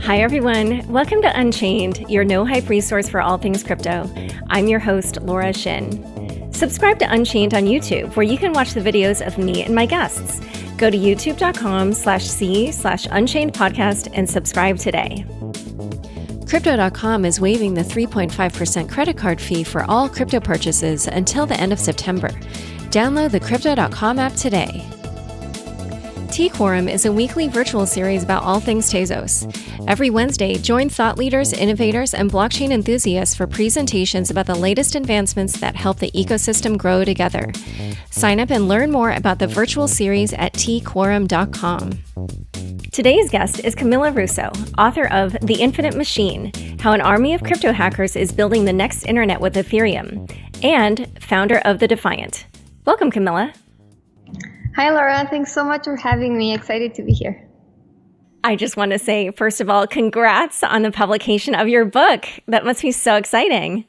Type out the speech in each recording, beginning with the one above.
Hi, everyone. Welcome to Unchained, your no-hype resource for all things crypto. I'm your host, Laura Shin. Subscribe to Unchained on YouTube, where you can watch the videos of me and my guests. Go to youtube.com/c/Unchained podcast and subscribe today. Crypto.com is waiving the 3.5% credit card fee for all crypto purchases until the end of September. Download the Crypto.com app today. T-Quorum is a weekly virtual series about all things Tezos. Every Wednesday, join thought leaders, innovators, and blockchain enthusiasts for presentations about the latest advancements that help the ecosystem grow together. Sign up and learn more about the virtual series at tquorum.com. Today's guest is Camila Russo, author of The Infinite Machine: How an Army of Crypto Hackers is Building the Next Internet with Ethereum, and founder of the Defiant. Welcome, Camila. Hi, Laura. Thanks so much for having me. Excited to be here. I just want to say, first of all, congrats on the publication of your book. That must be so exciting.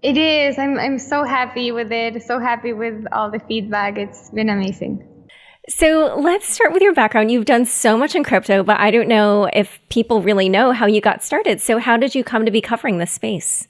It is. I'm so happy with it. So happy with all the feedback. It's been amazing. So let's start with your background. You've done so much in crypto, but I don't know if people really know how you got started. So how did you come to be covering this space?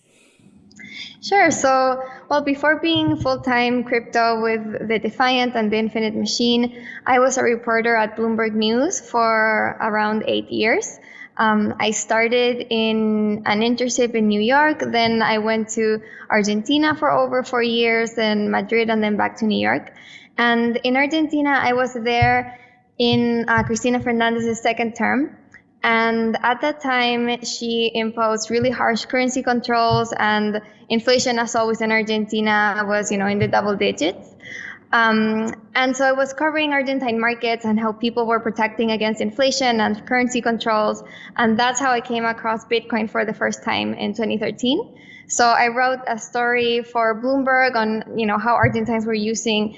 Sure. So, before being full-time crypto with the Defiant and the Infinite Machine, I was a reporter at Bloomberg News for around 8 years. I started in an internship in New York, then I went to Argentina for over 4 years, then Madrid, and then back to New York. And in Argentina, I was there in Cristina Fernandez's second term. And at that time, she imposed really harsh currency controls, and inflation, as always in Argentina, was, in the double digits. And so I was covering Argentine markets and how people were protecting against inflation and currency controls. And that's how I came across Bitcoin for the first time in 2013. So I wrote a story for Bloomberg on, how Argentines were using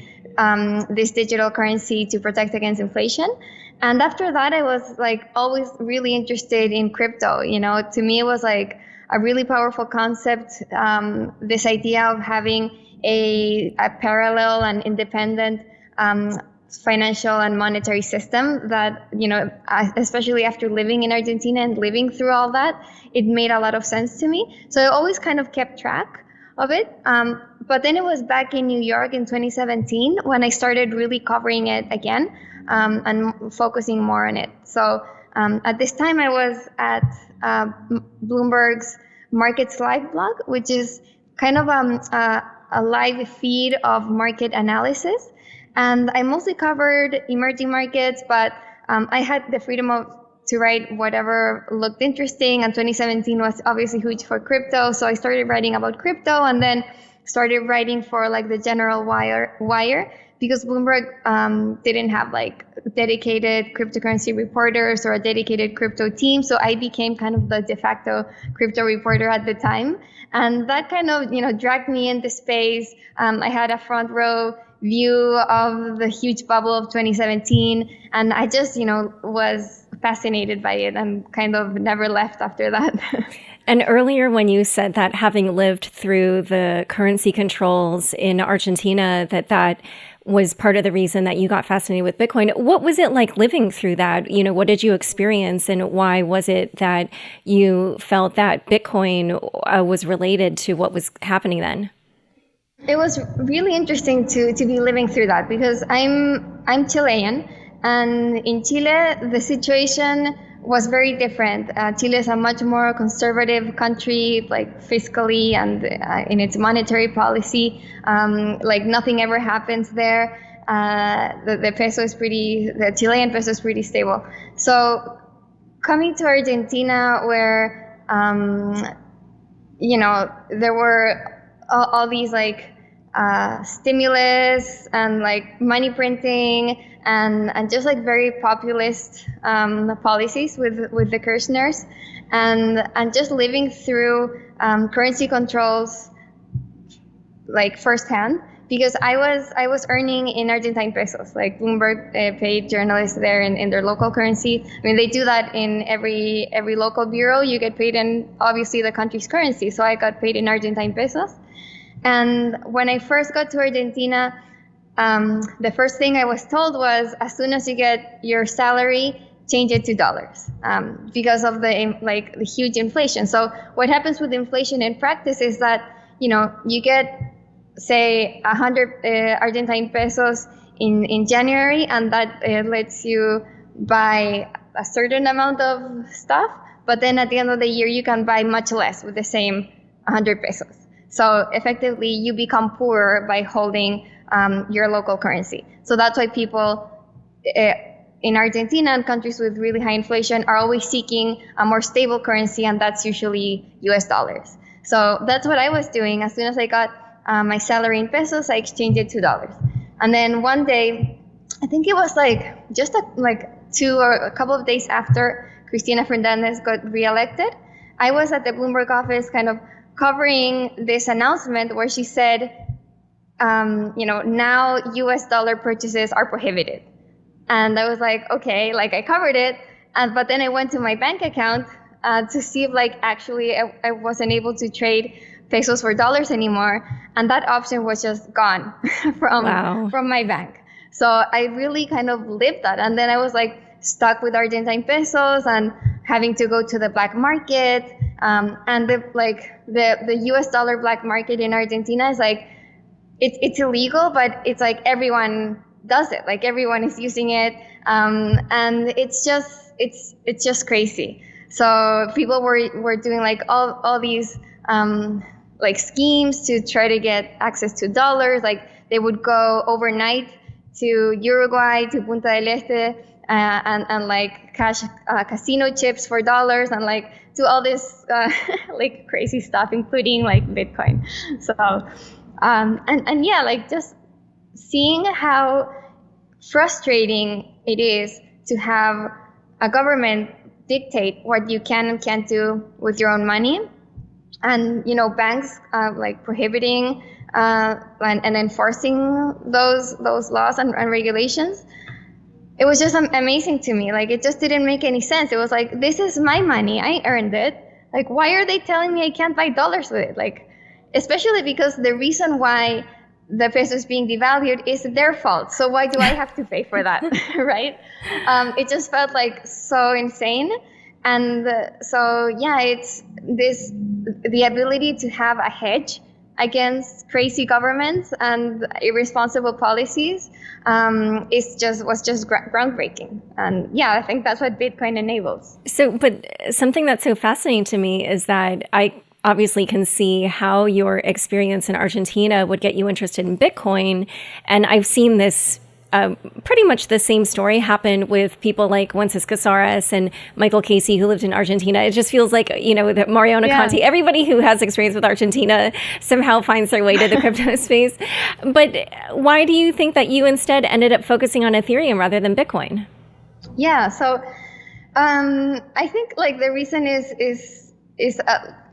this digital currency to protect against inflation. And after that, I was always really interested in crypto. To me, it was like a really powerful concept. This idea of having a parallel and independent financial and monetary system that, especially after living in Argentina and living through all that, it made a lot of sense to me. So I always kind of kept track of it. But then it was back in New York in 2017 when I started really covering it again. And focusing more on it. So at this time, I was at Bloomberg's Markets Live blog, which is kind of a live feed of market analysis. And I mostly covered emerging markets, but I had the freedom to write whatever looked interesting. And 2017 was obviously huge for crypto. So I started writing about crypto and then started writing for the general wire. Because Bloomberg didn't have dedicated cryptocurrency reporters or a dedicated crypto team. So I became kind of the de facto crypto reporter at the time. And that kind of, dragged me into space. I had a front row view of the huge bubble of 2017. And I just, was fascinated by it and kind of never left after that. And earlier when you said that having lived through the currency controls in Argentina, that was part of the reason that you got fascinated with Bitcoin. What was it like living through that? What did you experience, and why was it that you felt that Bitcoin was related to what was happening then? It was really interesting to be living through that because I'm Chilean, and in Chile the situation was very different. Chile is a much more conservative country, fiscally and in its monetary policy. Nothing ever happens there. The Chilean peso is pretty stable. So coming to Argentina, where there were all these stimulus and money printing and just very populist policies with the Kirchners, and just living through currency controls firsthand, because I was earning in Argentine pesos. Bloomberg paid journalists there in their local currency. I mean, they do that in every local bureau. You get paid in obviously the country's currency. So I got paid in Argentine pesos. And when I first got to Argentina, the first thing I was told was, as soon as you get your salary, change it to dollars because of the huge inflation. So what happens with inflation in practice is that you get, say, 100 Argentine pesos in January, and that lets you buy a certain amount of stuff, but then at the end of the year you can buy much less with the same 100 pesos. So effectively you become poorer by holding your local currency. So that's why people in Argentina and countries with really high inflation are always seeking a more stable currency, and that's usually US dollars. So that's what I was doing. As soon as I got my salary in pesos, I exchanged it to dollars. And then one day, I think it was two or a couple of days after Cristina Fernandez got reelected, I was at the Bloomberg office kind of covering this announcement where she said, now US dollar purchases are prohibited. And I was like, okay, I covered it. But then I went to my bank account to see if actually I wasn't able to trade pesos for dollars anymore. And that option was just gone from my bank. So I really kind of lived that. And then I was stuck with Argentine pesos and having to go to the black market. And the US dollar black market in Argentina is it's illegal, but it's everyone does it. Everyone is using it. And it's just crazy. So people were doing all these schemes to try to get access to dollars. They would go overnight to Uruguay, to Punta del Este, and cash casino chips for dollars, and do all this crazy stuff, including Bitcoin. So and yeah, just seeing how frustrating it is to have a government dictate what you can and can't do with your own money, and banks prohibiting and enforcing those laws and regulations. It was just amazing to me. It just didn't make any sense. It was this is my money, I earned it. Why are they telling me I can't buy dollars with it? Especially because the reason why the peso is being devalued is their fault. So why do I have to pay for that, right? It just felt so insane. And so, yeah, it's the ability to have a hedge against crazy governments and irresponsible policies was just groundbreaking. And yeah, I think that's what Bitcoin enables. So, but something that's so fascinating to me is that I obviously can see how your experience in Argentina would get you interested in Bitcoin. And I've seen this pretty much the same story happen with people like Wences Casares and Michael Casey, who lived in Argentina. It just feels like, that Mariana Conti, everybody who has experience with Argentina somehow finds their way to the crypto space. But why do you think that you instead ended up focusing on Ethereum rather than Bitcoin? Yeah, so I think the reason is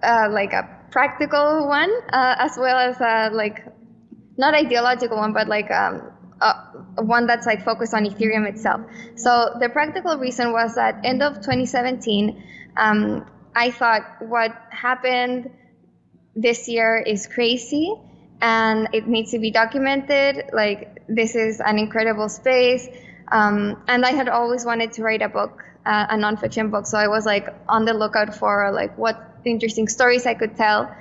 a practical one, as well as not ideological one, but one that's focused on Ethereum itself. So the practical reason was that end of 2017, I thought what happened this year is crazy and it needs to be documented. This is an incredible space. And I had always wanted to write a book, a nonfiction book. So I was on the lookout for what interesting stories I could tell.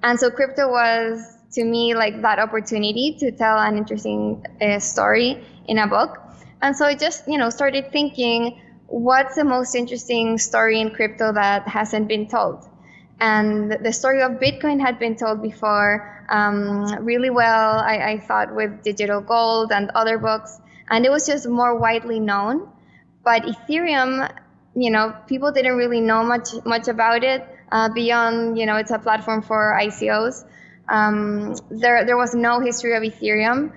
And so crypto was, to me, that opportunity to tell an interesting story in a book. And so I just, started thinking, what's the most interesting story in crypto that hasn't been told? And the story of Bitcoin had been told before really well, I thought, with Digital Gold and other books. And it was just more widely known. But Ethereum, people didn't really know much about it beyond, it's a platform for ICOs. There was no history of Ethereum,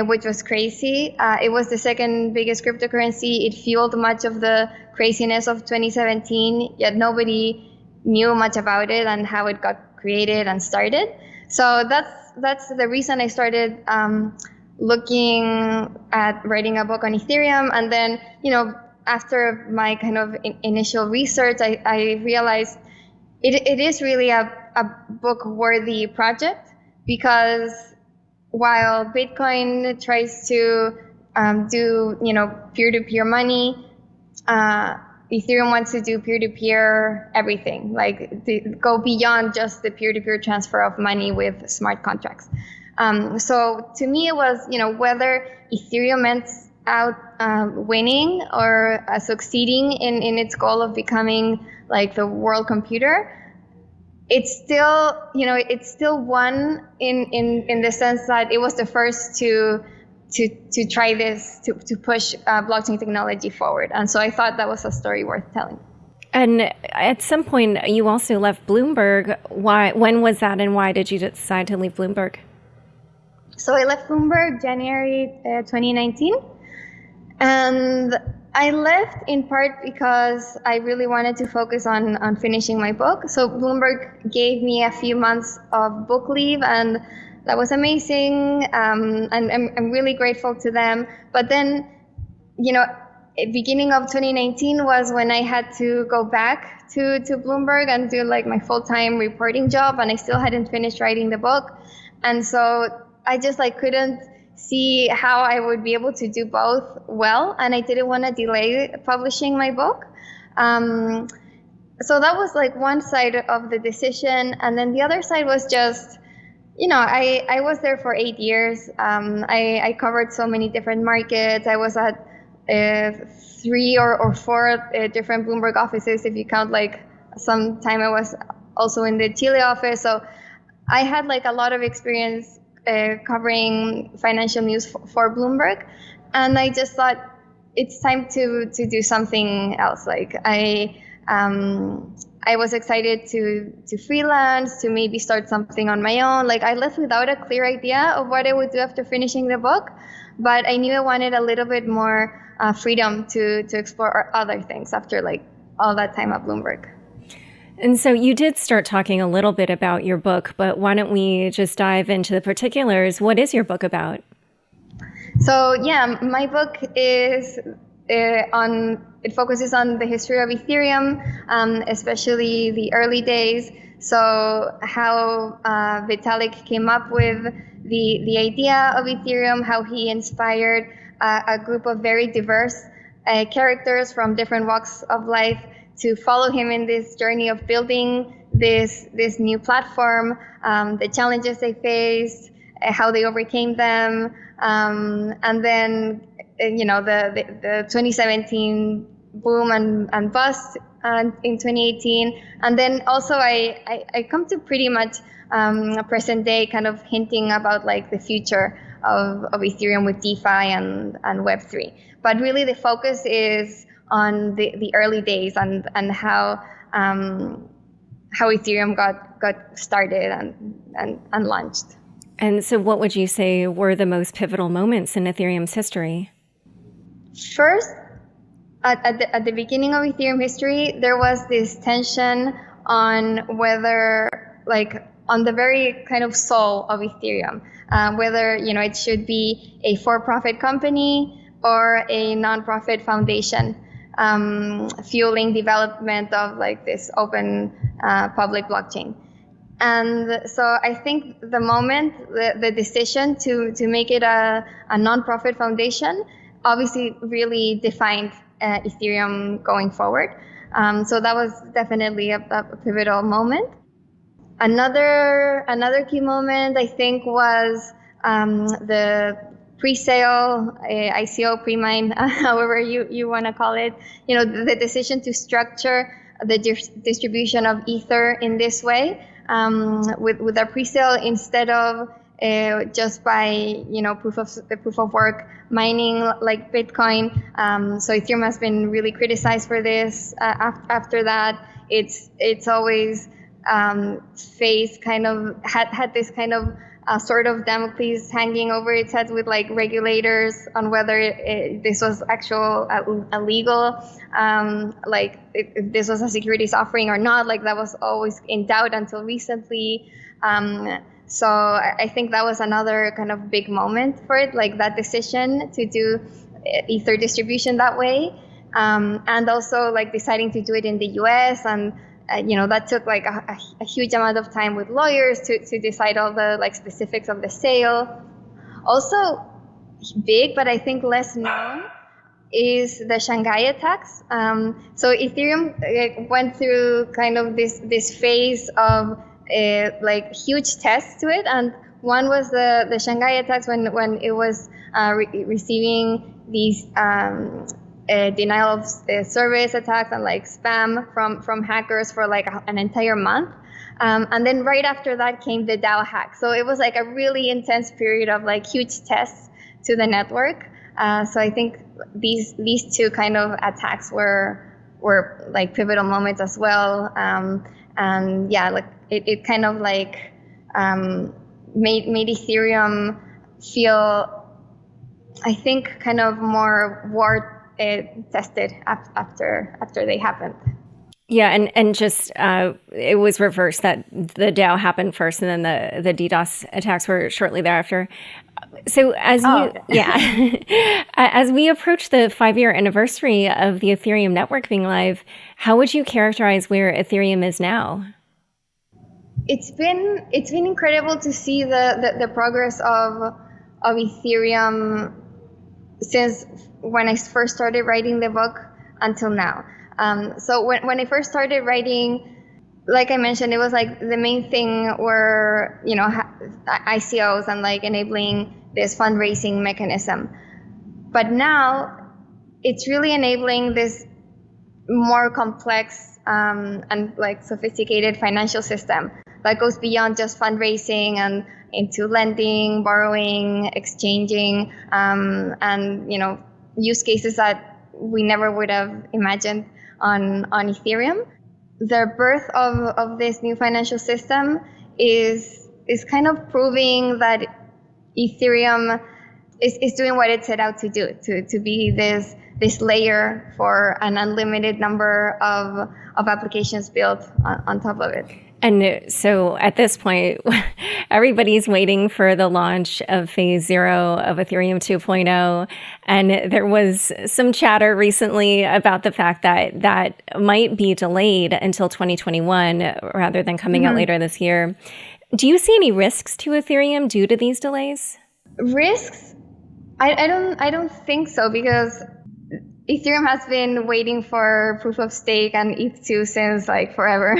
which was crazy. It was the second biggest cryptocurrency. It fueled much of the craziness of 2017, yet nobody knew much about it and how it got created and started. So that's the reason I started looking at writing a book on Ethereum. And then, after my kind of initial research, I realized it is really a book-worthy project, because while Bitcoin tries to do peer-to-peer money, Ethereum wants to do peer-to-peer everything, like go beyond just the peer-to-peer transfer of money with smart contracts. So to me, it was, whether Ethereum ends out winning or succeeding in its goal of becoming like the world computer, it's still won in the sense that it was the first to try this, to push blockchain technology forward. And so I thought that was a story worth telling. And at some point, you also left Bloomberg. Why? When was that, and why did you decide to leave Bloomberg? So I left Bloomberg January 2019. And I left in part because I really wanted to focus on finishing my book. So Bloomberg gave me a few months of book leave, and that was amazing. And I'm really grateful to them. But then, beginning of 2019 was when I had to go back to Bloomberg and do like my full-time reporting job, and I still hadn't finished writing the book. And so I just couldn't see how I would be able to do both well, and I didn't want to delay publishing my book. So that was one side of the decision, and then the other side was just, I was there for 8 years. I covered so many different markets. I was at 3 or 4 different Bloomberg offices, if you count some time I was also in the Chile office. So I had a lot of experience covering financial news for Bloomberg, and I just thought it's time to do something else. I was excited to freelance, to maybe start something on my own. I left without a clear idea of what I would do after finishing the book, but I knew I wanted a little bit more freedom to explore other things after all that time at Bloomberg. And so you did start talking a little bit about your book, but why don't we just dive into the particulars? What is your book about? So yeah, my book is it focuses on the history of Ethereum, especially the early days. So how Vitalik came up with the idea of Ethereum, how he inspired a group of very diverse characters from different walks of life to follow him in this journey of building this new platform, the challenges they faced, how they overcame them, and then the 2017 boom and bust in 2018, and then also I come to pretty much present day, kind of hinting about the future of Ethereum with DeFi and Web3. But really the focus is on the early days and how Ethereum got started and launched. And so what would you say were the most pivotal moments in Ethereum's history? First, at the beginning of Ethereum history, there was this tension on whether, on the very kind of soul of Ethereum, whether it should be a for-profit company or a non-profit foundation, fueling development of this open public blockchain. And so I think the moment, the decision to make it a non-profit foundation obviously really defined Ethereum going forward. So that was definitely a pivotal moment. Another key moment, I think, was the pre-sale, ICO, pre-mine, however you want to call it. The decision to structure the distribution of Ether in this way, with a pre-sale instead of just by proof of work mining like Bitcoin. So Ethereum has been really criticized for this. After that, it's always faced had this kind of sort of Damocles hanging over its head with regulators on whether this was illegal, if this was a securities offering or not. That was always in doubt until recently. So I think that was another kind of big moment for it, that decision to do Ether distribution that way, and also deciding to do it in the US, and that took a huge amount of time with lawyers to decide all the specifics of the sale. Also big, but I think less known, is the Shanghai attacks. So Ethereum went through kind of this phase of like huge tests to it, and one was the Shanghai attacks when it was receiving these denial of service attacks and like spam from hackers for like an entire month. And then right after that came the DAO hack. So it was like a really intense period of like huge tests to the network. So I think these two kind of attacks were like pivotal moments as well. And yeah, like it kind of like made Ethereum feel, I think, kind of more war tested after they happened. Yeah, and just it was reversed, that the DAO happened first, and then the DDoS attacks were shortly thereafter. So as as we approach the 5-year anniversary of the Ethereum network being live, how would you characterize where Ethereum is now? It's been incredible to see the progress of Ethereum since when I first started writing the book until now. So when I first started writing, like I mentioned, it was like the main thing were, ICOs and like enabling this fundraising mechanism. But now it's really enabling this more complex and like sophisticated financial system that goes beyond just fundraising and into lending, borrowing, exchanging, and use cases that we never would have imagined on Ethereum. The birth of this new financial system is kind of proving that Ethereum is doing what it set out to do, to be this layer for an unlimited number of applications built on top of it. And so at this point, everybody's waiting for the launch of phase 0 of Ethereum 2.0. And there was some chatter recently about the fact that that might be delayed until 2021 rather than coming out later this year. Do you see any risks to Ethereum due to these delays? Risks? I don't think so, because Ethereum has been waiting for proof of stake and ETH2 since like forever.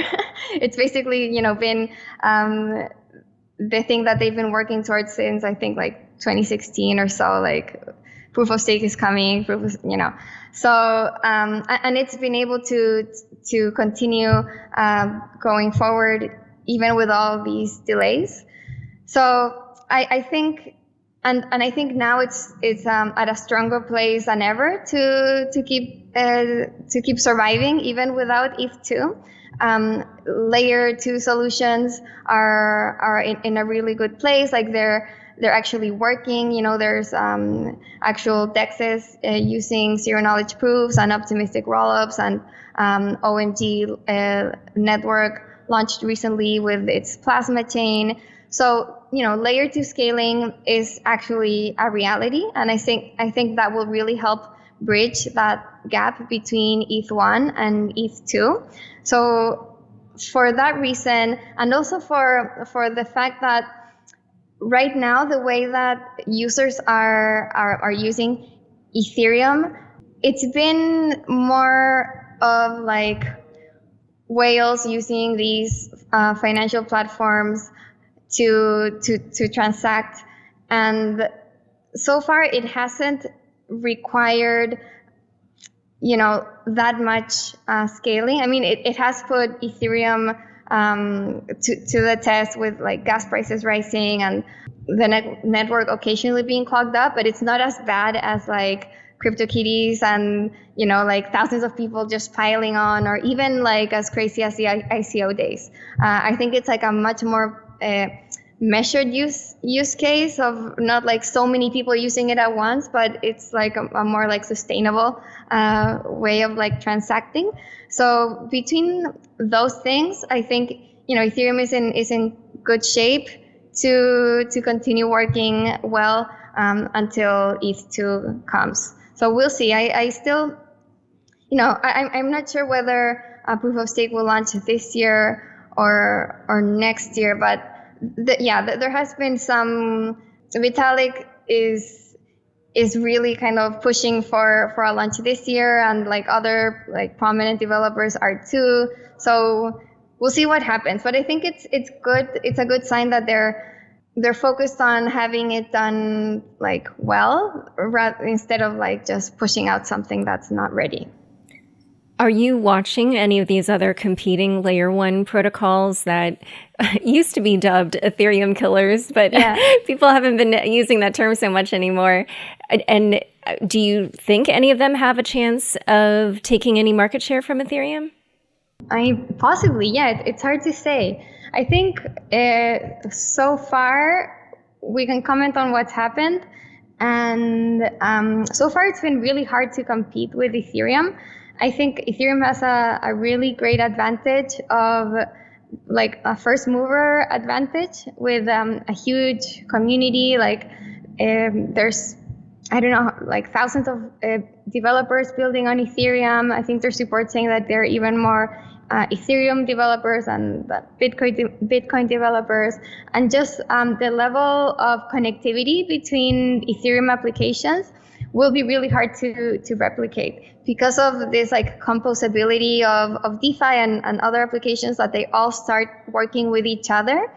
It's basically, been the thing that they've been working towards since I think like 2016 or so. Like proof of stake is coming, So and it's been able to continue going forward even with all these delays. So I think. And I think now it's at a stronger place than ever to keep surviving even without ETH2. Layer 2 solutions are in a really good place. Like they're actually working. There's actual DEXs using zero knowledge proofs and optimistic rollups, and OMG network launched recently with its plasma chain. So layer 2 scaling is actually a reality, and I think that will really help bridge that gap between ETH1 and ETH2. So for that reason, and also for the fact that right now the way that users are using Ethereum, it's been more of like whales using these financial platforms to transact, and so far it hasn't required that much scaling. I mean, it has put Ethereum to the test with like gas prices rising and the network occasionally being clogged up, but it's not as bad as like CryptoKitties and like thousands of people just piling on, or even like as crazy as the ICO days. I think it's like a much more measured use case of not like so many people using it at once, but it's like a more like sustainable way of like transacting. So between those things, I think Ethereum is in good shape to continue working well until ETH2 comes. So we'll see. I still, I'm not sure whether proof of stake will launch this year or next year, but there has been some. Vitalik is is really kind of pushing for a launch this year, and like other like prominent developers are too. So we'll see what happens. But I think it's good. It's a good sign that they're focused on having it done like well, instead of like just pushing out something that's not ready. Are you watching any of these other competing layer one protocols that used to be dubbed Ethereum Killers, but people haven't been using that term so much anymore? And do you think any of them have a chance of taking any market share from Ethereum? Possibly, yeah. It's hard to say. I think so far we can comment on what's happened, and so far it's been really hard to compete with Ethereum. I think Ethereum has a really great advantage of like a first mover advantage with a huge community. Like there's, I don't know, like thousands of developers building on Ethereum. I think there's reports saying that there are even more Ethereum developers and Bitcoin developers, and just the level of connectivity between Ethereum applications will be really hard to replicate because of this like composability of DeFi and other applications, that they all start working with each other.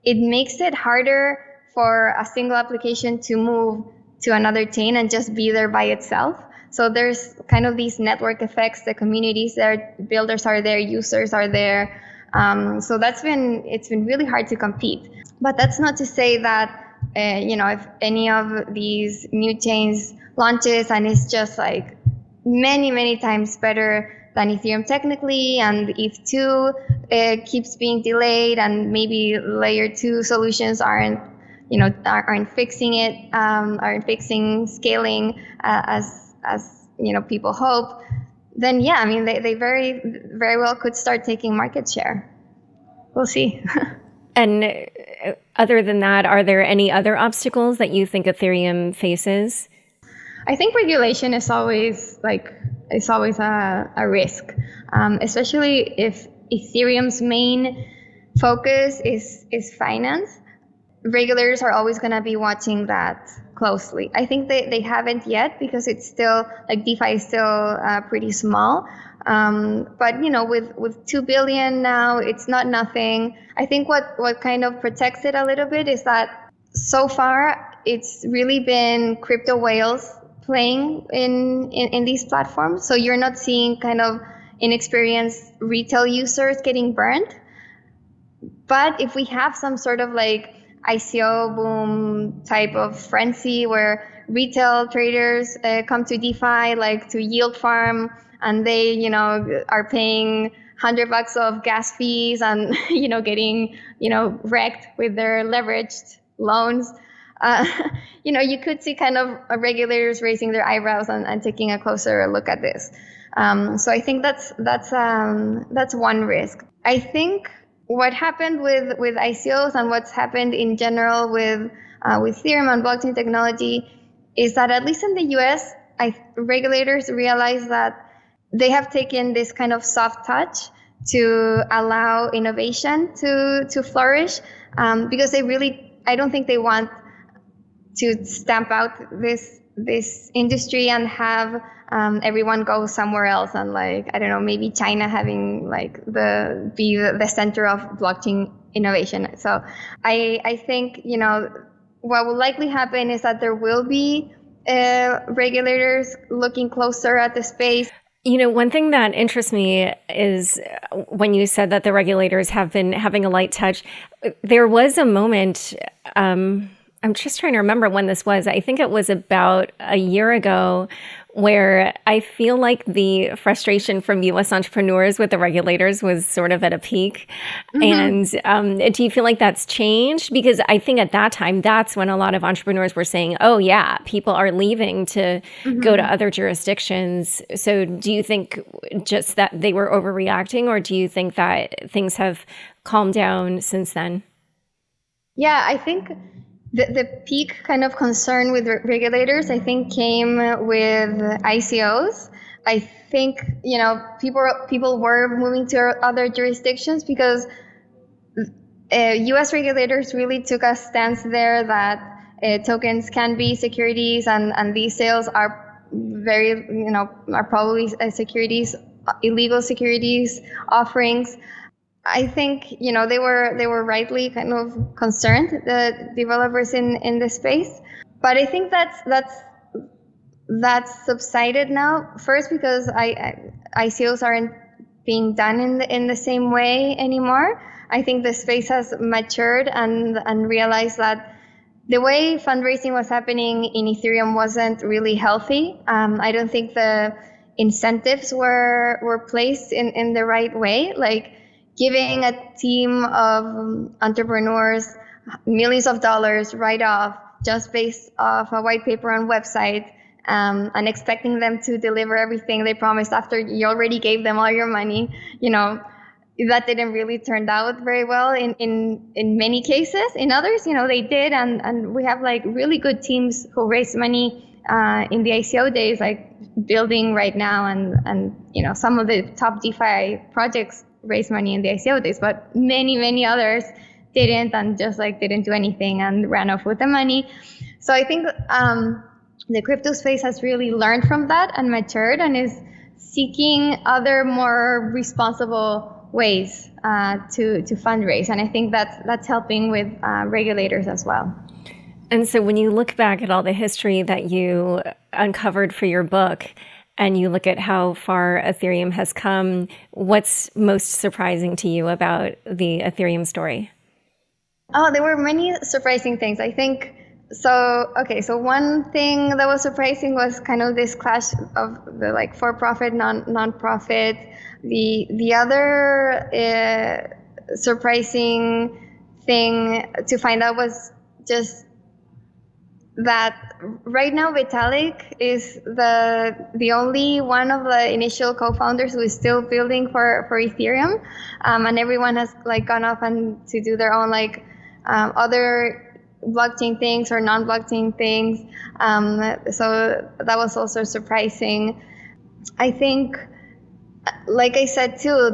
It makes it harder for a single application to move to another chain and just be there by itself. So there's kind of these network effects. The communities there, builders are there, users are there. So it's been really hard to compete. But that's not to say that if any of these new chains launches and it's just like many times better than Ethereum technically, and ETH2 keeps being delayed, and maybe layer 2 solutions aren't fixing scaling as people hope, then yeah, I mean they very very well could start taking market share. We'll see. And other than that, are there any other obstacles that you think Ethereum faces? I think regulation is always a risk, especially if Ethereum's main focus is finance. Regulators are always going to be watching that closely. I think they haven't yet, because it's still like DeFi is still pretty small. But with 2 billion now, it's not nothing. I think what kind of protects it a little bit is that so far it's really been crypto whales playing in these platforms. So you're not seeing kind of inexperienced retail users getting burned. But if we have some sort of like ICO boom type of frenzy where retail traders come to DeFi, like to yield farm, and they are paying $100 of gas fees and getting wrecked with their leveraged loans, you could see kind of regulators raising their eyebrows and taking a closer look at this. So I think that's one risk. I think what happened with ICOs and what's happened in general with Ethereum and blockchain technology is that, at least in the US, regulators realize that they have taken this kind of soft touch to allow innovation to flourish, because I don't think they want to stamp out this industry and have everyone go somewhere else, and maybe China having be the center of blockchain innovation. So I think what will likely happen is that there will be regulators looking closer at the space. One thing that interests me is when you said that the regulators have been having a light touch. There was a moment, I'm just trying to remember when this was. I think it was about a year ago, where I feel like the frustration from U.S. entrepreneurs with the regulators was sort of at a peak. Mm-hmm. And do you feel like that's changed? Because I think at that time, that's when a lot of entrepreneurs were saying, oh yeah, people are leaving to go to other jurisdictions. So do you think just that they were overreacting, or do you think that things have calmed down since then? Yeah, I think the peak kind of concern with regulators, I think, came with ICOs. I think, people were moving to other jurisdictions because U.S. regulators really took a stance there that tokens can be securities, and these sales are are probably securities, illegal securities offerings. I think they were rightly kind of concerned, the developers in this space, but I think that's subsided now. First, because ICOs aren't being done in the same way anymore. I think the space has matured and realized that the way fundraising was happening in Ethereum wasn't really healthy. I don't think the incentives were placed in the right way. Like giving a team of entrepreneurs millions of dollars right off just based off a white paper on website, and expecting them to deliver everything they promised after you already gave them all your money, that didn't really turn out very well in many cases. In others, they did, and we have like really good teams who raise money in the ICO days, like building right now, and some of the top DeFi projects raise money in the ICO days, but many others didn't, and just like didn't do anything and ran off with the money. So I think the crypto space has really learned from that and matured, and is seeking other more responsible ways to fundraise. And I think that's helping with regulators as well. And so when you look back at all the history that you uncovered for your book, and you look at how far Ethereum has come, what's most surprising to you about the Ethereum story? Oh, there were many surprising things, I think. So one thing that was surprising was kind of this clash of the like for-profit, non-profit. The other surprising thing to find out was just that right now Vitalik is the only one of the initial co-founders who is still building for Ethereum, and everyone has like gone off and to do their own like other blockchain things or non-blockchain things. So that was also surprising. I think, like I said too,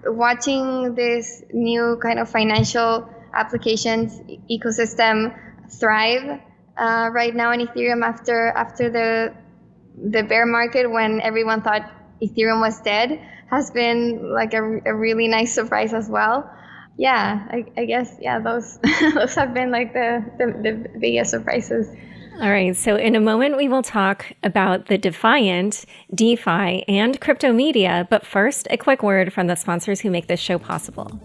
watching this new kind of financial applications ecosystem thrive right now in Ethereum after the bear market, when everyone thought Ethereum was dead, has been like a really nice surprise as well. Yeah, I guess, those those have been like the biggest surprises. All right, so in a moment we will talk about the Defiant, DeFi, and crypto media, but first, a quick word from the sponsors who make this show possible.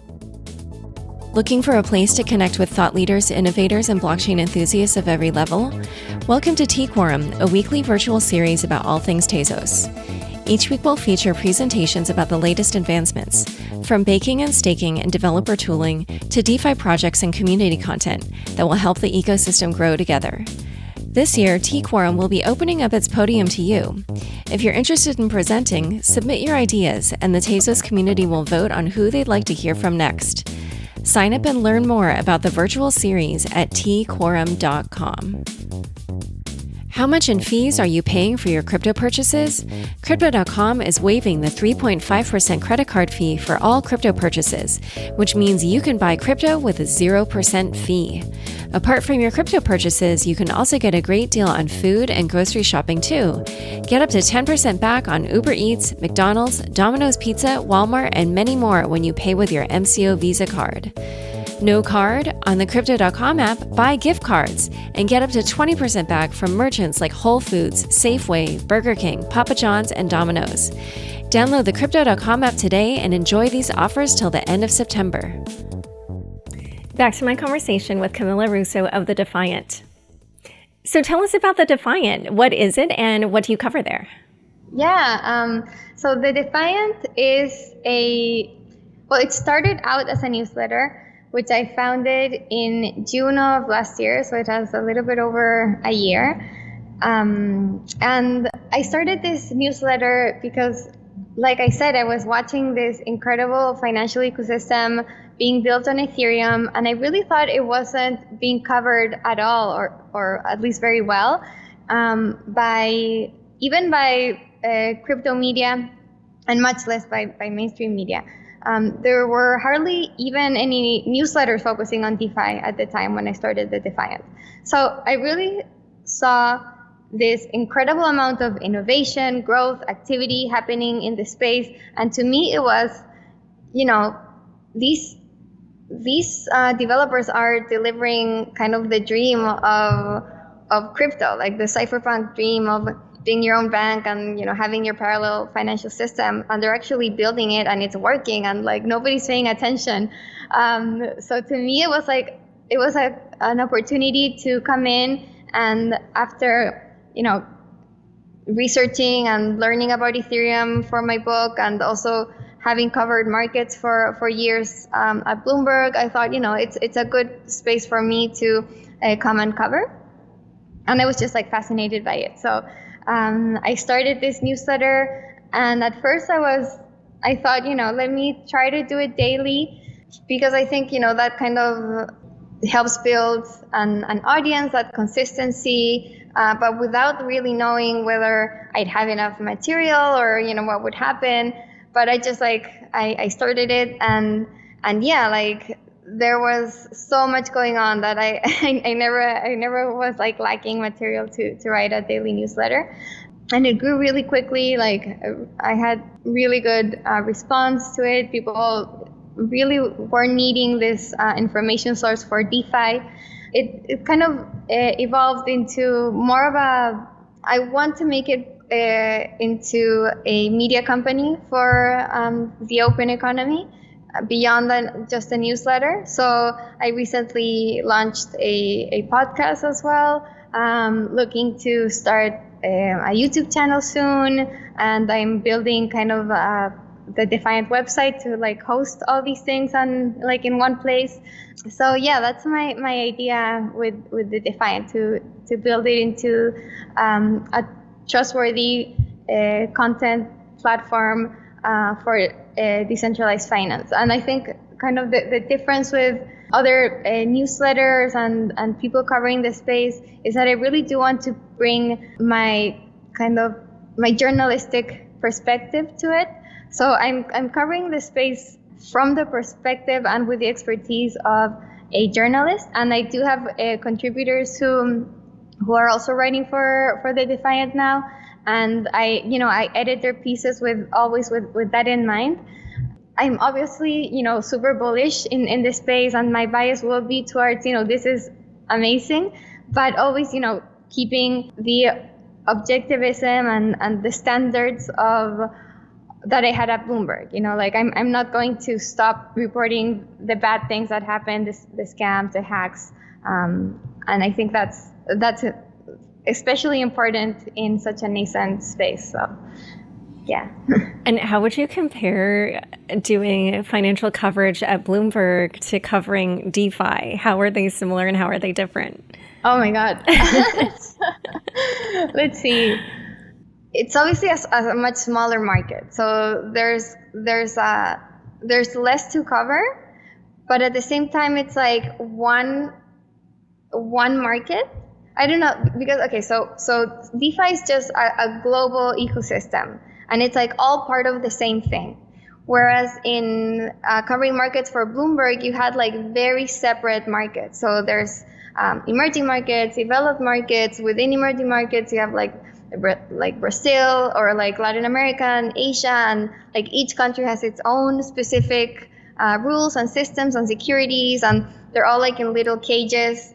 Looking for a place to connect with thought leaders, innovators, and blockchain enthusiasts of every level? Welcome to T-Quorum, a weekly virtual series about all things Tezos. Each week will feature presentations about the latest advancements, from baking and staking and developer tooling to DeFi projects and community content that will help the ecosystem grow together. This year, T-Quorum will be opening up its podium to you. If you're interested in presenting, submit your ideas, and the Tezos community will vote on who they'd like to hear from next. Sign up and learn more about the virtual series at tquorum.com. How much in fees are you paying for your crypto purchases? Crypto.com is waiving the 3.5% credit card fee for all crypto purchases, which means you can buy crypto with a 0% fee. Apart from your crypto purchases, you can also get a great deal on food and grocery shopping too. Get up to 10% back on Uber Eats, McDonald's, Domino's Pizza, Walmart, and many more when you pay with your MCO Visa card. No card? On the Crypto.com app, buy gift cards and get up to 20% back from merchants like Whole Foods, Safeway, Burger King, Papa John's, and Domino's. Download the Crypto.com app today and enjoy these offers till the end of September. Back to my conversation with Camila Russo of the Defiant. So tell us about the Defiant. What is it and what do you cover there? Yeah, so the Defiant is it started out as a newsletter, which I founded in June of last year, so it has a little bit over a year. And I started this newsletter because, like I said, I was watching this incredible financial ecosystem being built on Ethereum, and I really thought it wasn't being covered at all, or at least very well, by crypto media, and much less by mainstream media. there were hardly even any newsletters focusing on DeFi at the time when I started the Defiant. So I really saw this incredible amount of innovation, growth, activity happening in the space. And to me, it was, these developers are delivering kind of the dream of crypto, like the cypherpunk dream of being your own bank and having your parallel financial system, and they're actually building it and it's working and like nobody's paying attention. So to me, it was an opportunity to come in, and after researching and learning about Ethereum for my book, and also having covered markets for years at Bloomberg, I thought it's a good space for me to come and cover, and I was just like fascinated by it. So I started this newsletter, and at first I thought let me try to do it daily, because I think that kind of helps build an audience, that consistency, but without really knowing whether I'd have enough material or what would happen. But I just I started it, and yeah, like there was so much going on that I never was like lacking material to write a daily newsletter. And it grew really quickly. Like I had really good response to it. People really were needing this information source for DeFi. It kind of evolved into more of I want to make it into a media company for the open economy, beyond just a newsletter. So I recently launched a podcast as well, looking to start a YouTube channel soon, and I'm building kind of the Defiant website to like host all these things on like in one place. So yeah, that's my idea with the Defiant, to build it into a trustworthy content platform for decentralized finance. And I think kind of the difference with other newsletters and people covering the space is that I really do want to bring my journalistic perspective to it. So I'm covering the space from the perspective and with the expertise of a journalist, and I do have contributors who are also writing for the Defiant now, and I edit their pieces with that in mind. I'm obviously super bullish in this space, and my bias will be towards this is amazing, but always keeping the objectivism and the standards of that I had at Bloomberg. Like I'm not going to stop reporting the bad things that happen, the scams, the hacks, and I think that's especially important in such a nascent space. So yeah. And how would you compare doing financial coverage at Bloomberg to covering DeFi? How are they similar and how are they different? Oh my God. Let's see. It's obviously a much smaller market, so there's less to cover, but at the same time, it's like one market. I don't know, because so DeFi is just a global ecosystem, and it's like all part of the same thing. Whereas in covering markets for Bloomberg, you had like very separate markets. So there's emerging markets, developed markets. Within emerging markets, you have like Brazil or like Latin America and Asia, and like each country has its own specific rules and systems and securities, and they're all like in little cages,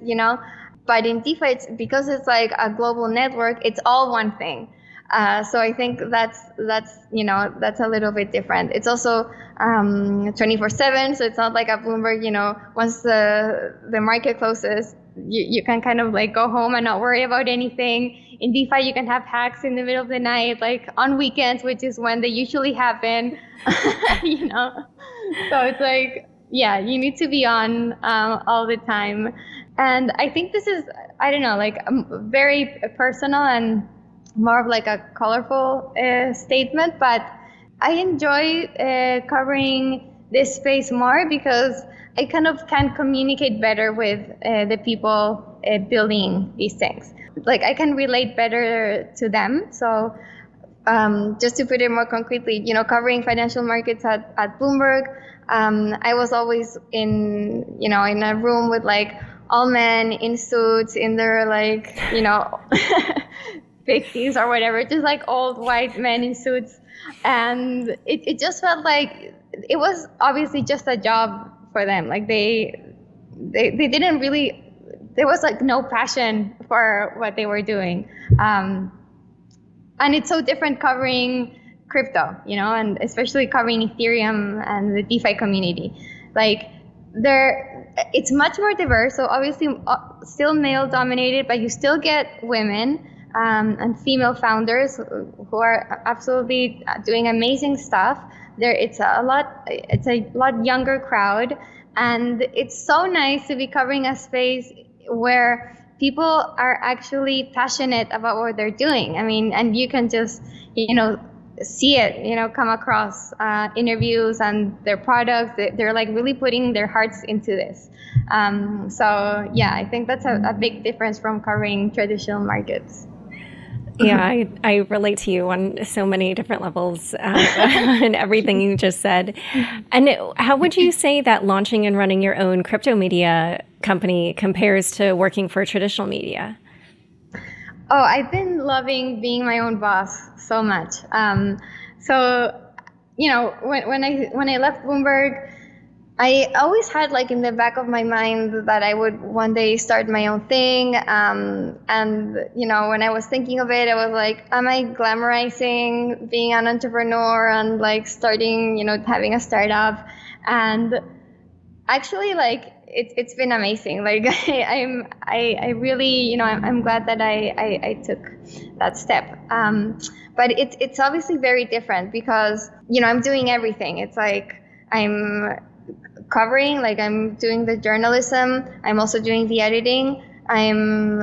But in DeFi, because it's like a global network, it's all one thing. So I think that's a little bit different. It's also 24/7, so it's not like at Bloomberg, once the market closes, you can kind of like go home and not worry about anything. In DeFi, you can have hacks in the middle of the night, like on weekends, which is when they usually happen. So it's like, yeah, you need to be on all the time. And I think this is, I don't know, like very personal and more of like a colorful statement, but I enjoy covering this space more because I kind of can communicate better with the people building these things. Like I can relate better to them. So just to put it more concretely, covering financial markets at Bloomberg, I was always in a room with like all men in suits in their like, 50s or whatever, just like old white men in suits. And it just felt like it was obviously just a job for them. Like they didn't really, there was like no passion for what they were doing. And it's so different covering crypto, and especially covering Ethereum and the DeFi community. Like it's much more diverse. So obviously still male dominated, but you still get women and female founders who are absolutely doing amazing stuff. It's a lot younger crowd, and it's so nice to be covering a space where people are actually passionate about what they're doing. I mean, and you can just, see it, come across interviews and their products. They're like really putting their hearts into this. So yeah, I think that's a big difference from covering traditional markets. Yeah, I relate to you on so many different levels and everything you just said. And how would you say that launching and running your own crypto media company compares to working for traditional media? Oh, I've been loving being my own boss so much. So, when I left Bloomberg, I always had like in the back of my mind that I would one day start my own thing. And, when I was thinking of it, I was like, am I glamorizing being an entrepreneur and like starting, having a startup? And actually, like, it's been amazing. Like I really, I'm glad that I took that step. But it's obviously very different because, I'm doing everything. It's like I'm covering, like I'm doing the journalism. I'm also doing the editing. I'm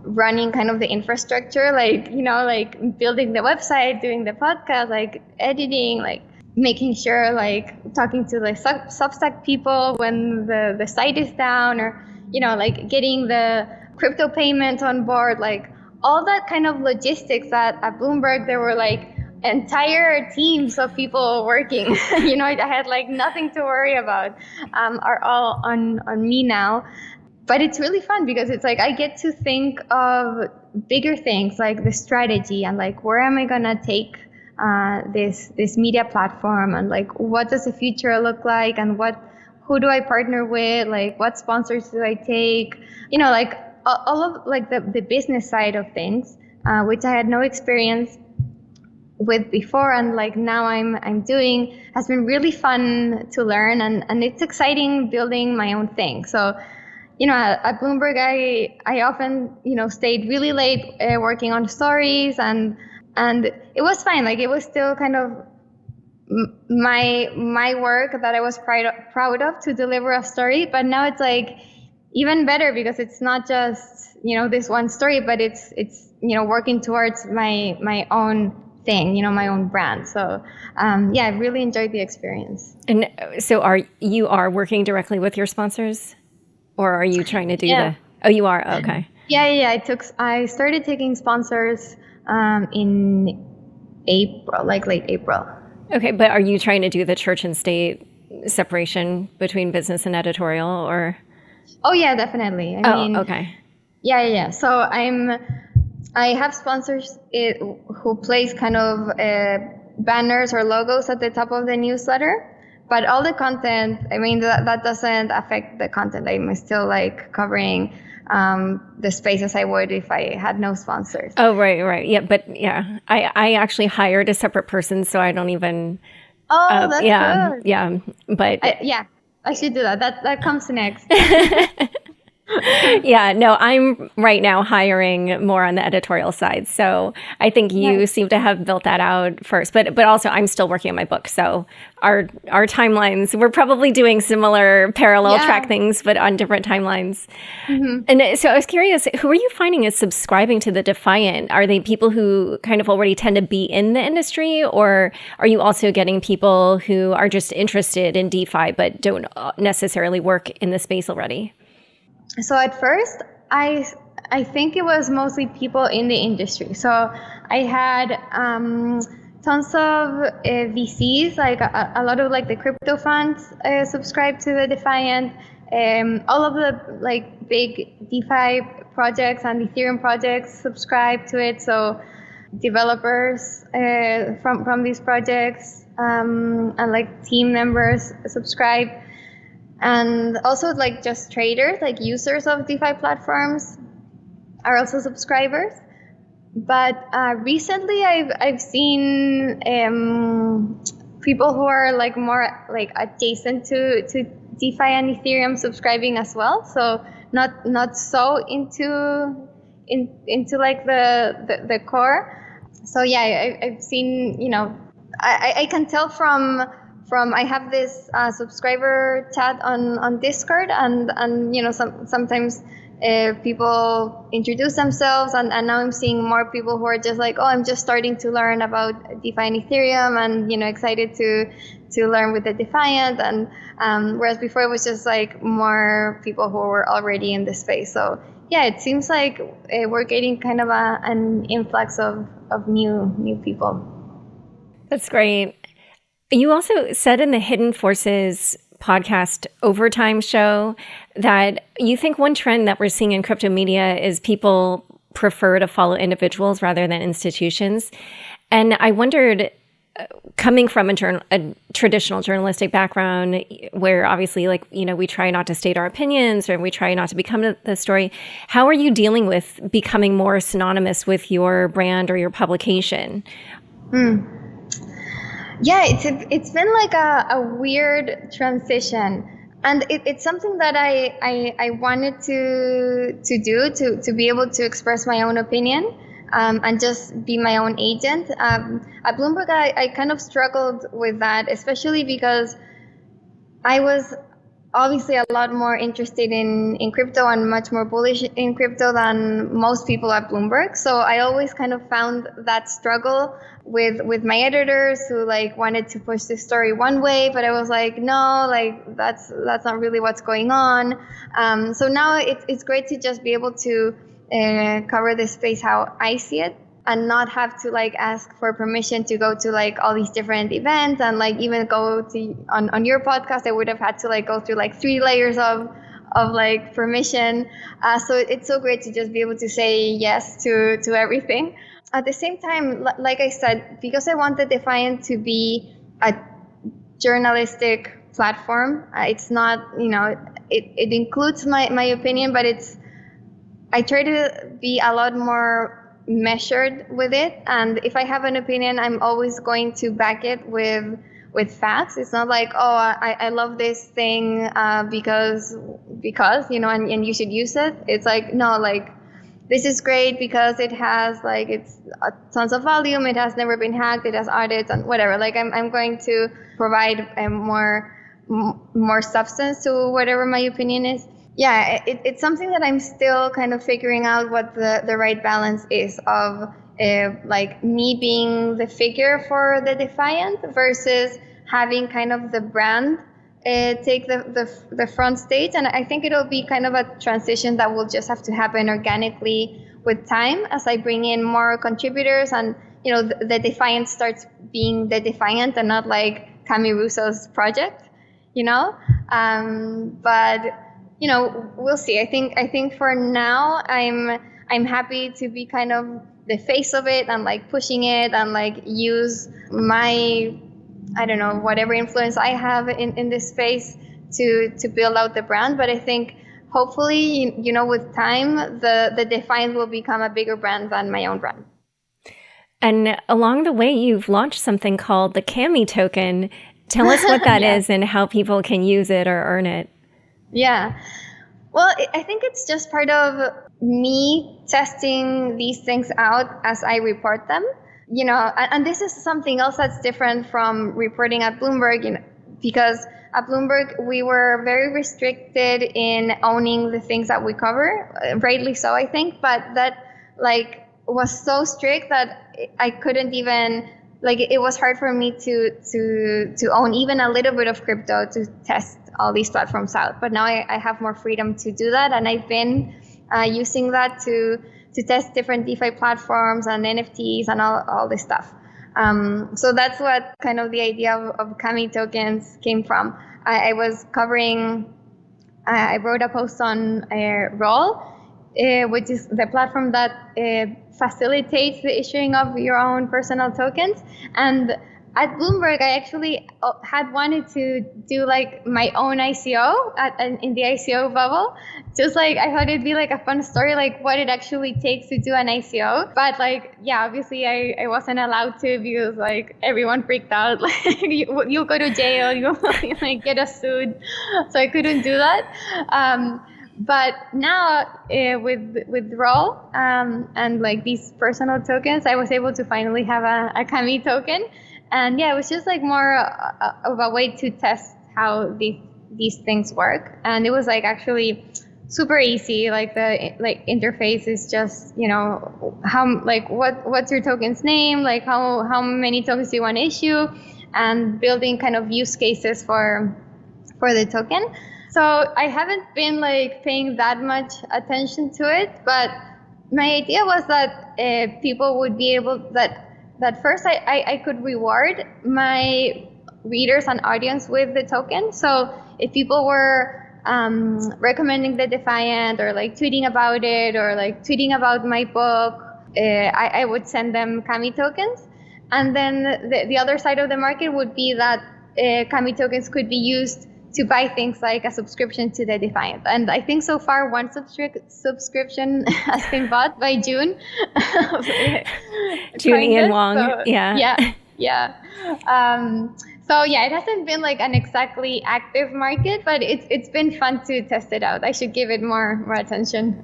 running kind of the infrastructure, like, like building the website, doing the podcast, like editing, like making sure, like talking to the Substack people when the site is down, or, like getting the crypto payments on board, like all that kind of logistics that at Bloomberg, there were like entire teams of people working. I had like nothing to worry about, are all on me now. But it's really fun because it's like I get to think of bigger things like the strategy and like where am I gonna take this media platform, and like what does the future look like, and who do I partner with, like what sponsors do I take, like all of like the business side of things, which I had no experience with before, and like now I'm doing, has been really fun to learn, and it's exciting building my own thing. So at Bloomberg, I often stayed really late working on stories, and it was fine. Like it was still kind of my work that I was proud of to deliver a story. But now it's like even better because it's not just this one story, but it's working towards my own thing, my own brand. So I really enjoyed the experience. And so you are working directly with your sponsors, or are you trying to do Oh, you are? Oh, okay. Yeah. I started taking sponsors in April, like late April. Okay, but are you trying to do the church and state separation between business and editorial, or? Oh yeah, definitely. I mean, okay. Yeah. So I have sponsors who place kind of banners or logos at the top of the newsletter, but all the content, I mean, that doesn't affect the content. I'm still like covering the space as I would if I had no sponsors. Oh, right. Yeah, but yeah, I actually hired a separate person, so I don't even. Oh, that's good. Yeah, but I should do that. That comes next. Yeah, no, I'm right now hiring more on the editorial side. So I think you seem to have built that out first, but also I'm still working on my book. So our timelines, we're probably doing similar parallel track things, but on different timelines. Mm-hmm. And so I was curious, who are you finding is subscribing to the Defiant? Are they people who kind of already tend to be in the industry, or are you also getting people who are just interested in DeFi, but don't necessarily work in the space already? So at first, I I think it was mostly people in the industry. So I had tons of VCs, like a lot of like the crypto funds subscribe to the Defiant. All of the like big DeFi projects and Ethereum projects subscribe to it. So developers from these projects and like team members subscribe. And also like just traders, like users of DeFi platforms are also subscribers. But recently I've seen people who are like more like adjacent to DeFi and Ethereum subscribing as well. So not so into like the core. So yeah, I've seen, I can tell from I have this subscriber chat on Discord, and sometimes people introduce themselves, and now I'm seeing more people who are just like, oh, I'm just starting to learn about DeFi and Ethereum, and excited to learn with the Defiant, and whereas before it was just like more people who were already in the space. So yeah, it seems like we're getting kind of an influx of new people. That's great. You also said in the Hidden Forces podcast Overtime show that you think one trend that we're seeing in crypto media is people prefer to follow individuals rather than institutions. And I wondered, coming from a traditional journalistic background where obviously we try not to state our opinions or we try not to become the story, how are you dealing with becoming more synonymous with your brand or your publication? Yeah, it's been like a weird transition, and it's something that I wanted to do to be able to express my own opinion and just be my own agent. At Bloomberg, I kind of struggled with that, especially because I was obviously a lot more interested in crypto and much more bullish in crypto than most people at Bloomberg. So I always kind of found that struggle with my editors who like wanted to push the story one way, but I was like, no, like that's not really what's going on. So now it's great to just be able to cover this space how I see it, and not have to like ask for permission to go to like all these different events, and like even go to on your podcast I would have had to like go through like 3 layers of like permission. So it's so great to just be able to say yes to everything. At the same time, like I said, because I want the Defiant to be a journalistic platform, it's not, it includes my opinion, but I try to be a lot more measured with it, and if I have an opinion, I'm always going to back it with facts. It's not like, oh, I love this thing because and you should use it. It's like, no, like this is great because it has like it's tons of volume, it has never been hacked, it has audits and whatever. Like I'm going to provide more substance to whatever my opinion is. Yeah, it's something that I'm still kind of figuring out what the right balance is of like me being the figure for the Defiant versus having kind of the brand take the front stage. And I think it'll be kind of a transition that will just have to happen organically with time as I bring in more contributors, and the Defiant starts being the Defiant and not like Camila Russo's project, but we'll see. I think for now I'm happy to be kind of the face of it and like pushing it and like use my, I don't know, whatever influence I have in this space to build out the brand. But I think hopefully, with time, the Defiant will become a bigger brand than my own brand. And along the way, you've launched something called the CAMI token. Tell us what that is and how people can use it or earn it. Yeah. Well, I think it's just part of me testing these things out as I report them, and this is something else that's different from reporting at Bloomberg, because at Bloomberg, we were very restricted in owning the things that we cover, rightly so, I think, but that like was so strict that I couldn't even, like, it was hard for me to own even a little bit of crypto to test all these platforms out. But now I have more freedom to do that, and I've been using that to test different DeFi platforms and NFTs and all this stuff. So that's what kind of the idea of CAMI tokens came from. I was covering, I wrote a post on Roll, which is the platform that facilitates the issuing of your own personal tokens. And at Bloomberg, I actually had wanted to do like my own ICO in the ICO bubble. Just like I thought it'd be like a fun story, like what it actually takes to do an ICO. But like, yeah, obviously I wasn't allowed to because like everyone freaked out. Like you'll go to jail, you'll like get us sued. So I couldn't do that. But now with Roll and like these personal tokens, I was able to finally have a CAMI token. And yeah, it was just like more of a way to test how these things work. And it was like actually super easy. Like the interface is just, how like what's your token's name, like how many tokens do you want to issue, and building kind of use cases for the token. So I haven't been like paying that much attention to it, but my idea was that people would be able that first I could reward my readers and audience with the token. So if people were recommending the Defiant or like tweeting about it or like tweeting about my book, I would send them CAMI tokens. And then the other side of the market would be that CAMI tokens could be used to buy things like a subscription to the Defiant. And I think so far one subscription has been bought by June. June Wong. So, yeah. So yeah, it hasn't been like an exactly active market, but it's been fun to test it out. I should give it more attention.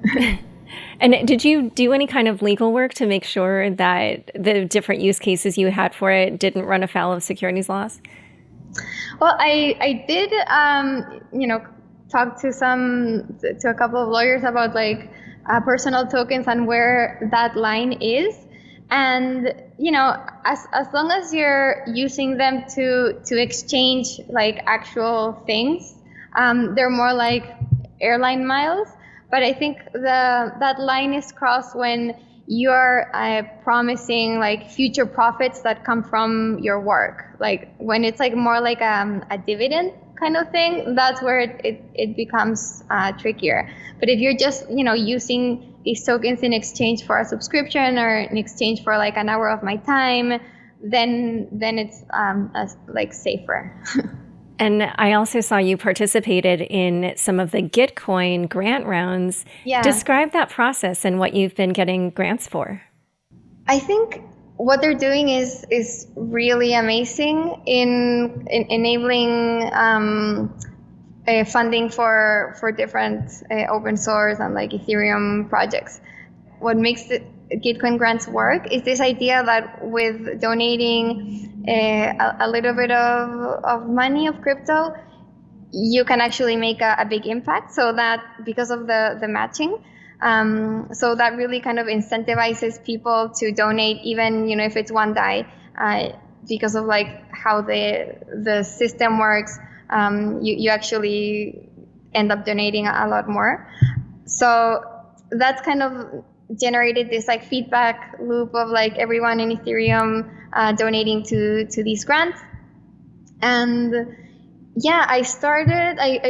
And did you do any kind of legal work to make sure that the different use cases you had for it didn't run afoul of securities laws? Well, I did, talk to a couple of lawyers about like personal tokens and where that line is. And, as long as you're using them to exchange like actual things, they're more like airline miles. But I think that line is crossed when you're promising like future profits that come from your work. Like when it's like more like a dividend kind of thing, that's where it becomes trickier. But if you're just using these tokens in exchange for a subscription or in exchange for like an hour of my time, then it's like safer. And I also saw you participated in some of the Gitcoin grant rounds. Yeah. Describe that process and what you've been getting grants for. I think what they're doing is really amazing in enabling funding for different open source and like Ethereum projects. What makes the Gitcoin grants work is this idea that with donating a little bit of money of crypto, you can actually make a big impact. So that because of the matching, so that really kind of incentivizes people to donate, even if it's one DAI, because of like how the system works. You actually end up donating a lot more. So that's kind of generated this like feedback loop of like everyone in Ethereum donating to these grants. And yeah, I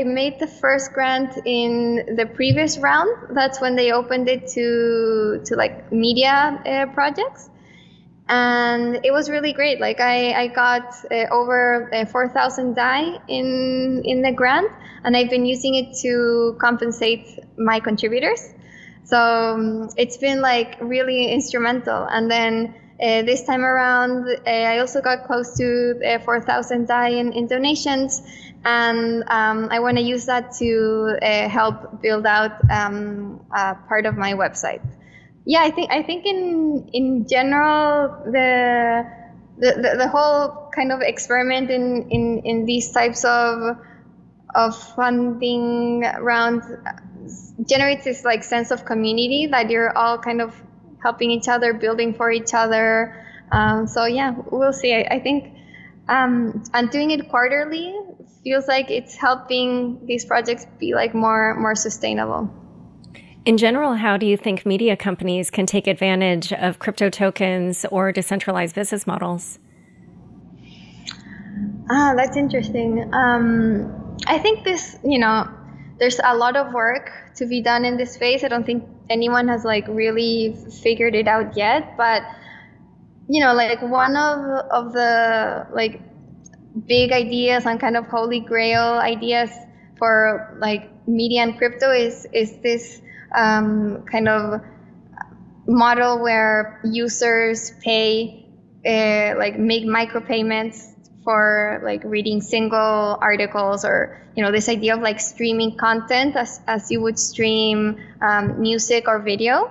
made the first grant in the previous round. That's when they opened it to like media projects. And it was really great. Like I got over 4,000 DAI in the grant, and I've been using it to compensate my contributors. So it's been like really instrumental. And then this time around, I also got close to 4,000 DAI in donations, and I want to use that to help build out part of my website. Yeah, I think in general the whole kind of experiment in these types of funding rounds generates this like sense of community that you're all kind of helping each other, building for each other. So yeah, we'll see. I think and doing it quarterly feels like it's helping these projects be like more sustainable. In general, how do you think media companies can take advantage of crypto tokens or decentralized business models? That's interesting. I think there's a lot of work to be done in this space. I don't think anyone has really figured it out yet, but one of the big ideas and kind of holy grail ideas for media and crypto is this kind of model where users pay make micropayments for reading single articles, or this idea of streaming content as you would stream music or video.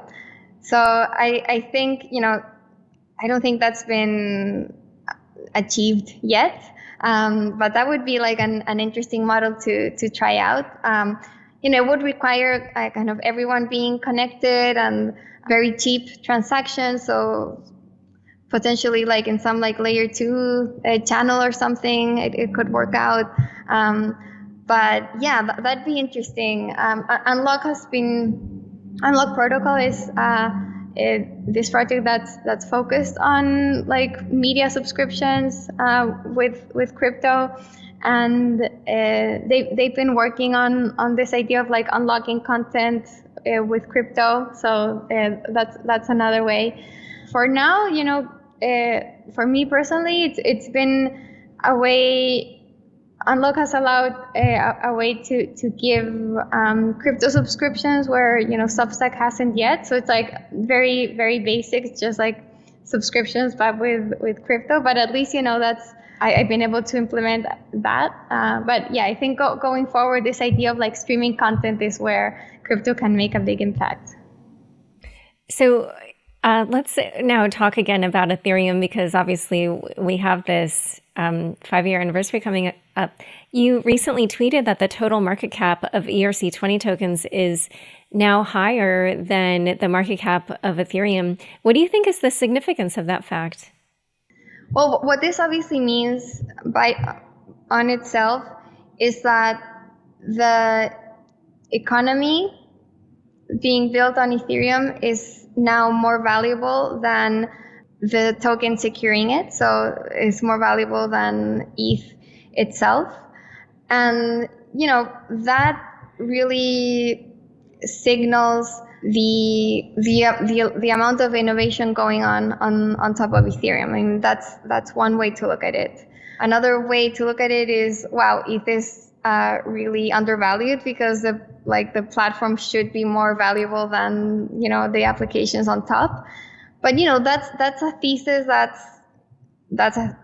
So I think I don't think that's been achieved yet, but that would be an interesting model to try out. It would require kind of everyone being connected and very cheap transactions. So potentially in some layer 2 channel or something, it could work out. But yeah, that'd be interesting. Unlock protocol is this project that's focused on media subscriptions with crypto, and they've been working on this idea of unlocking content with crypto. So that's another way. For now, for me personally, it's been a way. Unlock has allowed a way to give crypto subscriptions where Substack hasn't yet. So it's very, very basic. It's just subscriptions, but with crypto. But at least I've been able to implement that. But yeah, I think going forward, this idea of streaming content is where crypto can make a big impact. So let's now talk again about Ethereum, because obviously we have this 5-year anniversary coming up. You recently tweeted that the total market cap of ERC20 tokens is now higher than the market cap of Ethereum. What do you think is the significance of that fact? Well, what this obviously means on itself is that the economy being built on Ethereum is now more valuable than the token securing it. So it's more valuable than ETH itself. And, that really signals the amount of innovation going on top of Ethereum. I mean, that's one way to look at it. Another way to look at it is, wow, ETH is really undervalued because the platform should be more valuable than the applications on top. But that's a thesis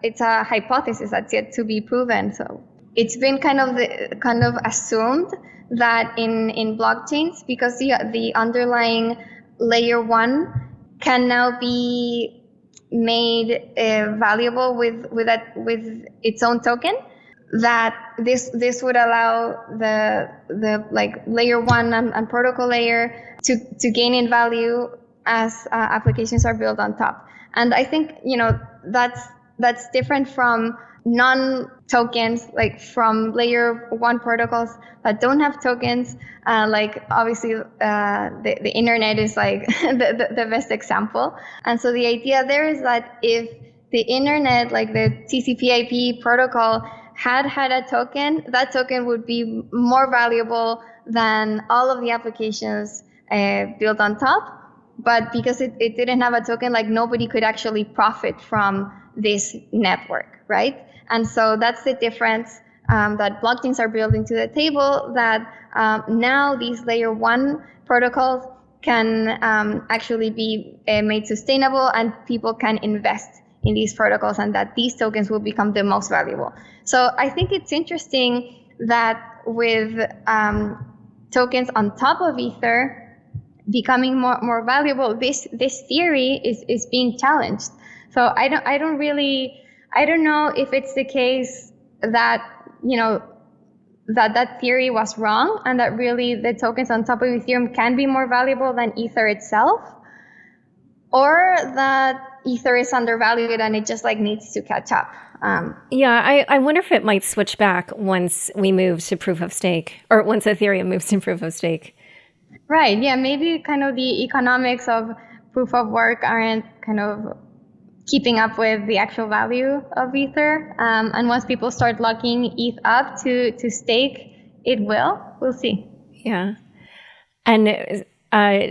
it's a hypothesis that's yet to be proven. So it's been kind of assumed that in blockchains, because the underlying layer 1 can now be made valuable with its own token, that this would allow the layer 1 and protocol layer to gain in value as applications are built on top. And I think that's different from non-tokens, from layer 1 protocols that don't have tokens. Obviously the internet is the best example. And so the idea there is that if the internet, the TCP/IP protocol, had a token, that token would be more valuable than all of the applications built on top. But because it didn't have a token, nobody could actually profit from this network, right? And so that's the difference that blockchains are building to the table, that now these layer 1 protocols can actually be made sustainable, and people can invest in these protocols, and that these tokens will become the most valuable. So I think it's interesting that with tokens on top of Ether becoming more valuable, this theory is being challenged. So I don't know if it's the case that that theory was wrong, and that really the tokens on top of Ethereum can be more valuable than Ether itself, or that Ether is undervalued and it just needs to catch up. I wonder if it might switch back once we move to proof of stake, or once Ethereum moves to proof of stake. Right. Yeah. Maybe kind of the economics of proof of work aren't kind of keeping up with the actual value of Ether. And once people start locking ETH up to stake, it will. We'll see. Yeah. And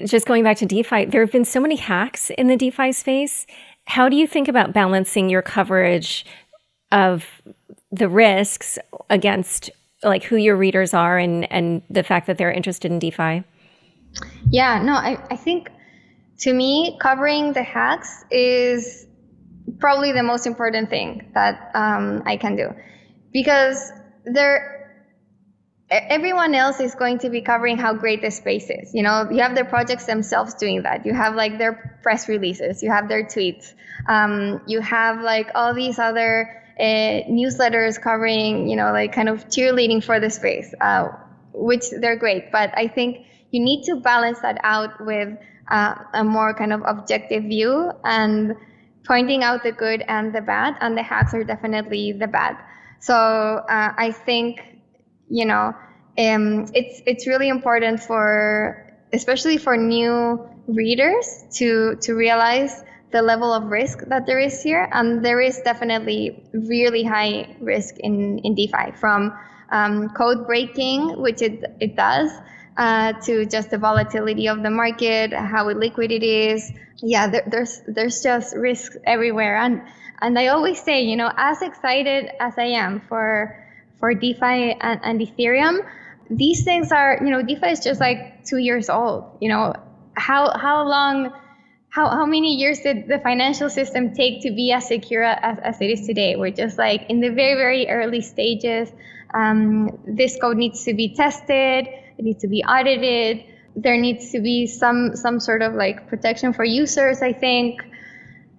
just going back to DeFi, there have been so many hacks in the DeFi space. How do you think about balancing your coverage of the risks against like who your readers are and the fact that they're interested in DeFi? Yeah, no, I think to me, covering the hacks is probably the most important thing that I can do, because everyone else is going to be covering how great the space is. You know, you have the projects themselves doing that. You have like their press releases, you have their tweets, you have like all these other newsletters covering, you know, like kind of cheerleading for the space, which they're great. But I think you need to balance that out with a more kind of objective view and pointing out the good and the bad, and the hacks are definitely the bad. So I think, you know, it's really important especially for new readers to realize the level of risk that there is here, and there is definitely really high risk in DeFi, from code breaking, which it does, to just the volatility of the market, how illiquid it is. Yeah, there's just risk everywhere, and I always say, you know, as excited as I am for DeFi and Ethereum, these things are, you know, DeFi is just like 2 years old. You know, how many years did the financial system take to be as secure as it is today? We're just like in the very, very early stages. This code needs to be tested. It needs to be audited. There needs to be some sort of like protection for users, I think.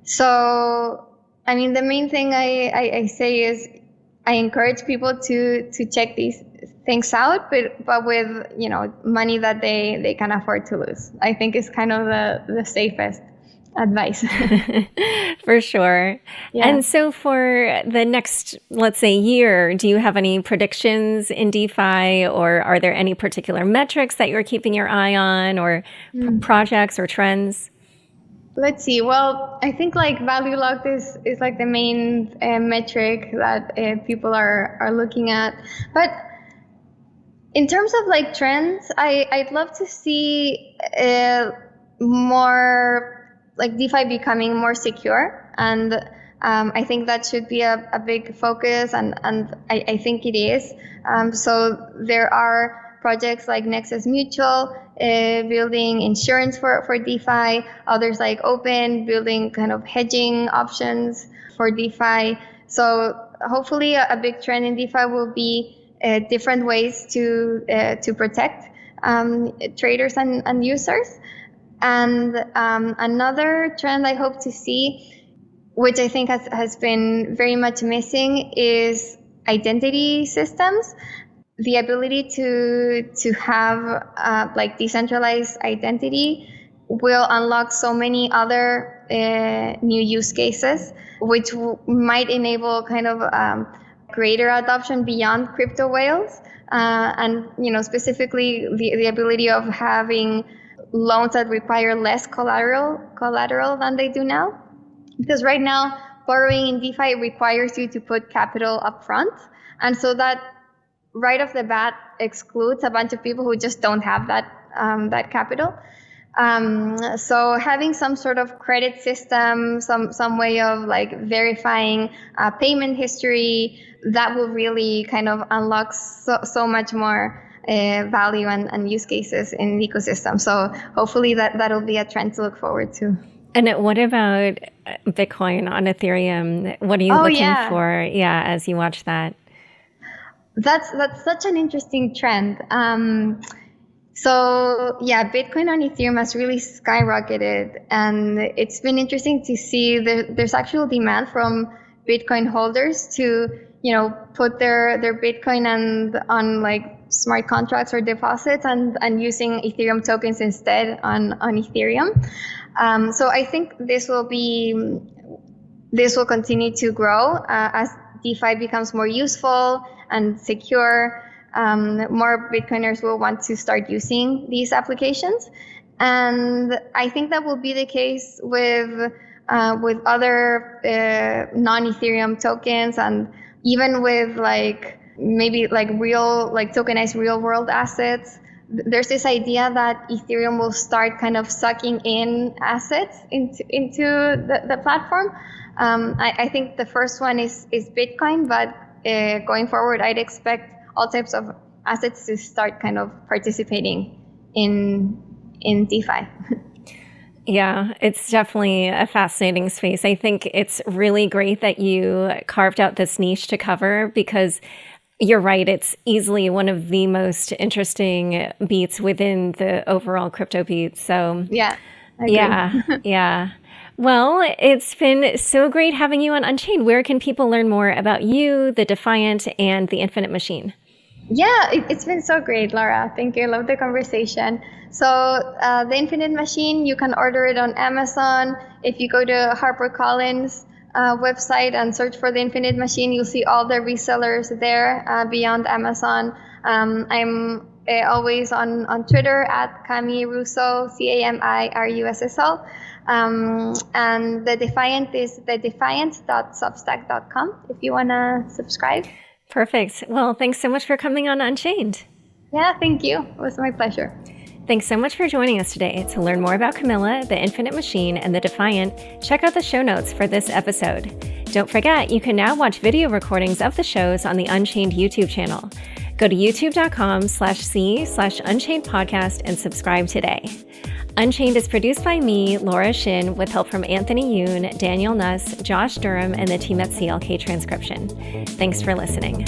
So, I mean, the main thing I say is I encourage people to check these things out, but with, you know, money that they can afford to lose. I think is kind of the safest advice. For sure. Yeah. And so for the next, let's say, year, do you have any predictions in DeFi, or are there any particular metrics that you're keeping your eye on, or projects or trends? Let's see. Well, I think like value locked is like the main metric that people are looking at. But in terms of like trends, I'd love to see more like DeFi becoming more secure, and I think that should be a big focus, and I think it is. So there are projects like Nexus Mutual building insurance for DeFi, others like Open building kind of hedging options for DeFi. So hopefully a big trend in DeFi will be different ways to protect traders and users. And another trend I hope to see, which I think has been very much missing, is identity systems. The ability to have like decentralized identity will unlock so many other new use cases, which might enable kind of greater adoption beyond crypto whales, and, you know, specifically the ability of having loans that require less collateral than they do now. Because right now, borrowing in DeFi requires you to put capital up front. And so that right off the bat excludes a bunch of people who just don't have that capital. So having some sort of credit system, some way of like verifying payment history, that will really kind of unlock so much more value and use cases in the ecosystem. So hopefully that'll be a trend to look forward to. And what about Bitcoin on Ethereum? What are you looking for? Yeah, as you watch that. That's such an interesting trend. So yeah, Bitcoin on Ethereum has really skyrocketed, and it's been interesting to see there's actual demand from Bitcoin holders to, you know, put their Bitcoin on like smart contracts or deposits and using Ethereum tokens instead on Ethereum. So I think this will continue to grow as DeFi becomes more useful and secure. more Bitcoiners will want to start using these applications. And I think that will be the case with other non-Ethereum tokens, and even with maybe tokenized real world assets. There's this idea that Ethereum will start kind of sucking in assets into the platform. I think the first one is Bitcoin, but going forward, I'd expect all types of assets to start kind of participating in DeFi. Yeah, it's definitely a fascinating space. I think it's really great that you carved out this niche to cover, because you're right, it's easily one of the most interesting beats within the overall crypto beat. So yeah, I agree. yeah. Well, it's been so great having you on Unchained. Where can people learn more about you, the Defiant, and the Infinite Machine? Yeah, it's been so great, Laura. Thank you. I love the conversation. So the Infinite Machine, you can order it on Amazon. If you go to HarperCollins website and search for the Infinite Machine, you'll see all the resellers there beyond Amazon. I'm always on Twitter at Camila Russo, CAMIRUSSO. And the Defiant is thedefiant.substack.com if you want to subscribe. Perfect. Well, thanks so much for coming on Unchained. Yeah, thank you. It was my pleasure. Thanks so much for joining us today. To learn more about Camila, the Infinite Machine, and the Defiant, check out the show notes for this episode. Don't forget, you can now watch video recordings of the shows on the Unchained YouTube channel. Go to youtube.com/c/Unchained podcast and subscribe today. Unchained is produced by me, Laura Shin, with help from Anthony Yoon, Daniel Nuss, Josh Durham, and the team at CLK Transcription. Thanks for listening.